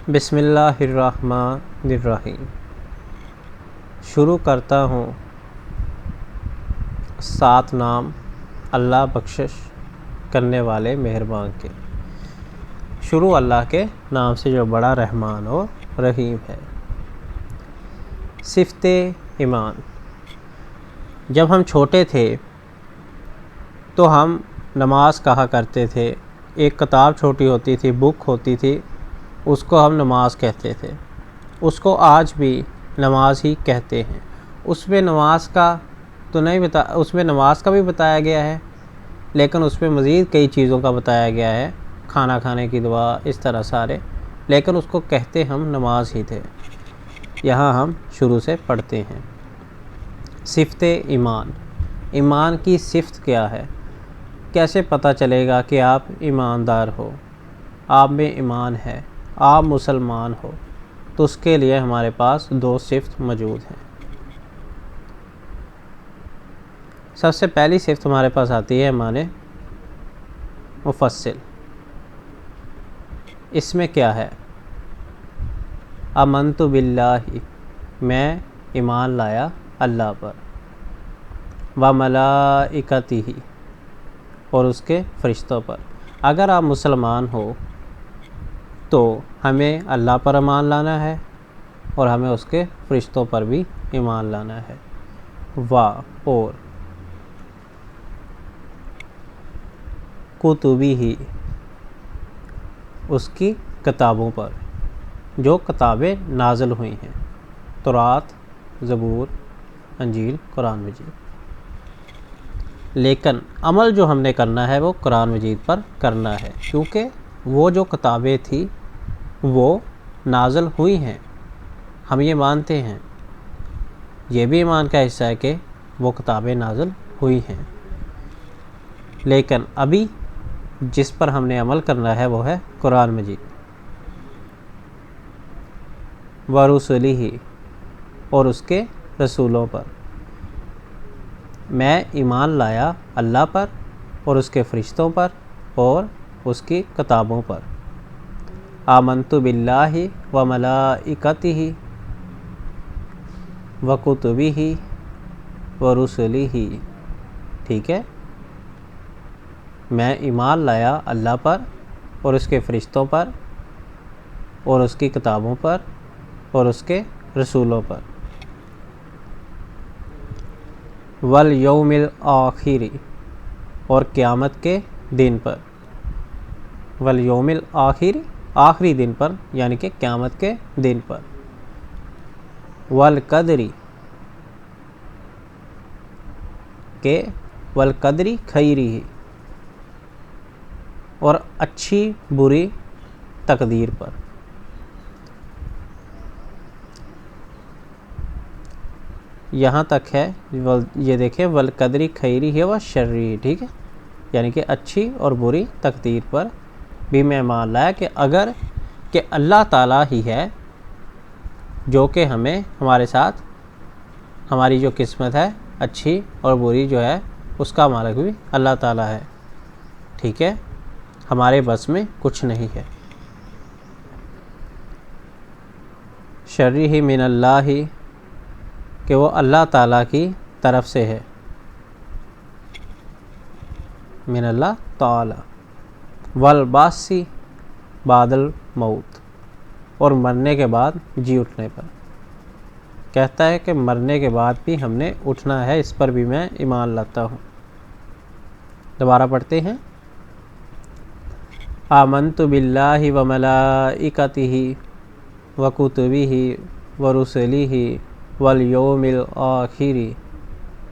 بسم اللہ الرحمن الرحیم۔ شروع کرتا ہوں سات نام اللہ بخشش کرنے والے مہربان کے۔ شروع اللہ کے نام سے جو بڑا رحمان و رحیم ہے۔ صفت ایمان۔ جب ہم چھوٹے تھے تو ہم نماز کہا کرتے تھے۔ ایک کتاب چھوٹی ہوتی تھی، بک ہوتی تھی، اس کو ہم نماز کہتے تھے۔ اس کو آج بھی نماز ہی کہتے ہیں۔ اس میں نماز کا بھی بتایا گیا ہے، لیکن اس میں مزید کئی چیزوں کا بتایا گیا ہے، کھانا کھانے کی دعا، اس طرح سارے، لیکن اس کو کہتے ہم نماز ہی تھے۔ یہاں ہم شروع سے پڑھتے ہیں۔ صفت ایمان۔ ایمان کی صفت کیا ہے؟ کیسے پتہ چلے گا کہ آپ ایماندار ہو، آپ میں ایمان ہے، آپ مسلمان ہو؟ تو اس کے لیے ہمارے پاس دو صفت موجود ہیں۔ سب سے پہلی صفت ہمارے پاس آتی ہے ایمان مفصل۔ اس میں کیا ہے؟ آمنت باللہ، میں ایمان لایا اللہ پر، وملائکتہ، اور اس کے فرشتوں پر۔ اگر آپ مسلمان ہو تو ہمیں اللہ پر ایمان لانا ہے اور ہمیں اس کے فرشتوں پر بھی ایمان لانا ہے۔ اور کتبہ، اس کی کتابوں پر، جو کتابیں نازل ہوئی ہیں، تورات، زبور، انجیل، قرآن مجید۔ لیکن عمل جو ہم نے کرنا ہے وہ قرآن مجید پر کرنا ہے، کیونکہ وہ جو کتابیں تھیں وہ نازل ہوئی ہیں، ہم یہ مانتے ہیں۔ یہ بھی ایمان کا حصہ ہے کہ وہ کتابیں نازل ہوئی ہیں، لیکن ابھی جس پر ہم نے عمل کرنا ہے وہ ہے قرآن مجید۔ ورسلہ، اور اس کے رسولوں پر۔ میں ایمان لایا اللہ پر اور اس کے فرشتوں پر اور اس کی کتابوں پر۔ آمنت باللہ وملائکتہ وکتبہ ورسلہ۔ ٹھیک ہے؟ میں ایمان لایا اللہ پر اور اس کے فرشتوں پر اور اس کی کتابوں پر اور اس کے رسولوں پر۔ والیوم الآخر، اور قیامت کے دن پر۔ والیوم الآخر، آخری دن پر، یعنی کہ قیامت کے دن پر۔ والقدر، کہ والقدر خیرہ، اور اچھی بری تقدیر پر۔ یہاں تک ہے، یہ دیکھیں، والقدر خیرہ وشرہ، ٹھیک ہے؟ یعنی کہ اچھی اور بری تقدیر پر بھی میں مان لایا کہ اللہ تعالیٰ ہی ہے جو کہ ہمارے ساتھ، ہماری جو قسمت ہے اچھی اور بری جو ہے اس کا مالک بھی اللہ تعالیٰ ہے۔ ٹھیک ہے؟ ہمارے بس میں کچھ نہیں ہے۔ شرہ من اللہ، کہ وہ اللہ تعالیٰ کی طرف سے ہے، من اللہ تعالی۔ والبعث بعد الموت، اور مرنے کے بعد جی اٹھنے پر۔ کہتا ہے کہ مرنے کے بعد بھی ہم نے اٹھنا ہے، اس پر بھی میں ایمان لاتا ہوں۔ دوبارہ پڑھتے ہیں۔ آمنت باللہ وملائکتہ وکتبہ ورسلہ والیوم الآخر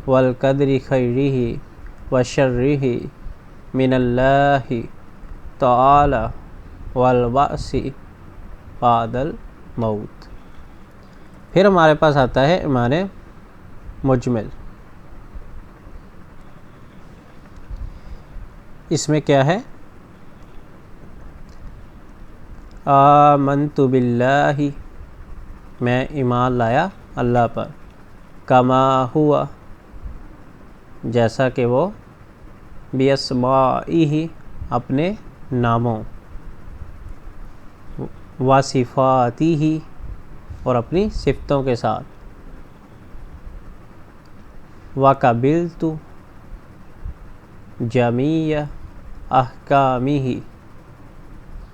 والقدر خیرہ وشرہ من اللہ تعالی والبعث بعد الموت۔ پھر ہمارے پاس آتا ہے ایمان مجمل۔ اس میں کیا ہے؟ آمنت باللہ، میں ایمان لایا اللہ پر، کما ہوا، جیسا کہ وہ، باسمائہ، اپنے ناموں، و صفاتی ہی، اور اپنی صفتوں کے ساتھ، وقبلت جمیع احکامہ،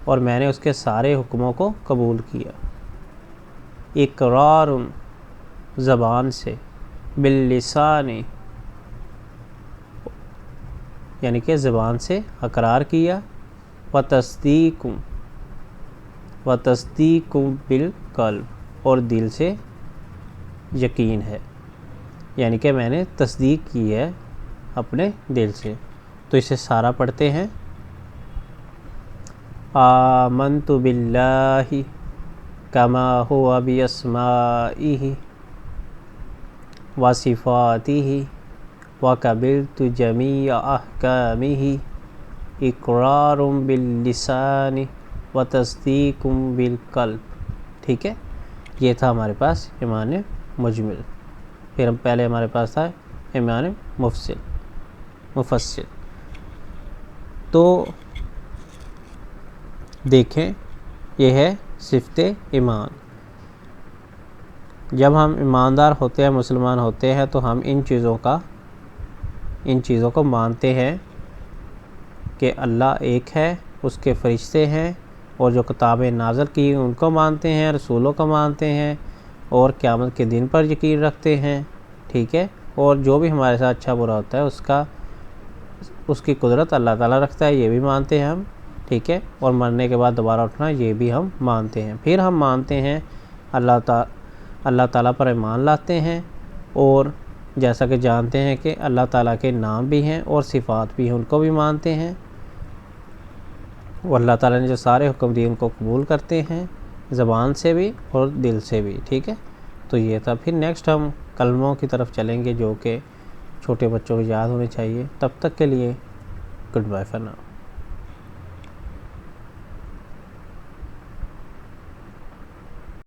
اور میں نے اس کے سارے حکموں کو قبول کیا، اقرار زبان سے، باللسان یعنی کہ زبان سے اقرار کیا، وتصدیق بالقلب، اور دل سے یقین ہے، یعنی کہ میں نے تصدیق کی ہے اپنے دل سے۔ تو اسے سارا پڑھتے ہیں۔ آمنت باللہ کما ہوا باسمائہ وصفاتہ وقبلت جمیع احکامہ اقرار باللسان وتصدیق بالقلب۔ ٹھیک ہے، یہ تھا ہمارے پاس ایمان مجمل۔ پھر پہلے ہمارے پاس تھا ایمان مفصل۔ تو دیکھیں، یہ ہے صفت ایمان۔ جب ہم ایماندار ہوتے ہیں، مسلمان ہوتے ہیں، تو ہم ان چیزوں کو مانتے ہیں کہ اللہ ایک ہے، اس کے فرشتے ہیں، اور جو کتابیں نازل کی ان کو مانتے ہیں، رسولوں کو مانتے ہیں، اور قیامت کے دن پر یقین رکھتے ہیں۔ ٹھیک ہے، اور جو بھی ہمارے ساتھ اچھا برا ہوتا ہے اس کی قدرت اللہ تعالیٰ رکھتا ہے، یہ بھی مانتے ہیں ہم۔ ٹھیک ہے، اور مرنے کے بعد دوبارہ اٹھنا، یہ بھی ہم مانتے ہیں۔ پھر ہم مانتے ہیں اللہ تعالیٰ پر ایمان لاتے ہیں، اور جیسا کہ جانتے ہیں کہ اللہ تعالیٰ کے نام بھی ہیں اور صفات بھی ہیں، ان کو بھی مانتے ہیں، اور اللہ تعالیٰ نے جو سارے حکم دیے ان کو قبول کرتے ہیں، زبان سے بھی اور دل سے بھی۔ ٹھیک ہے، تو یہ تھا۔ پھر نیکسٹ ہم کلموں کی طرف چلیں گے جو کہ چھوٹے بچوں کو یاد ہونے چاہیے۔ تب تک کے لیے گڈ بائے فار ناؤ۔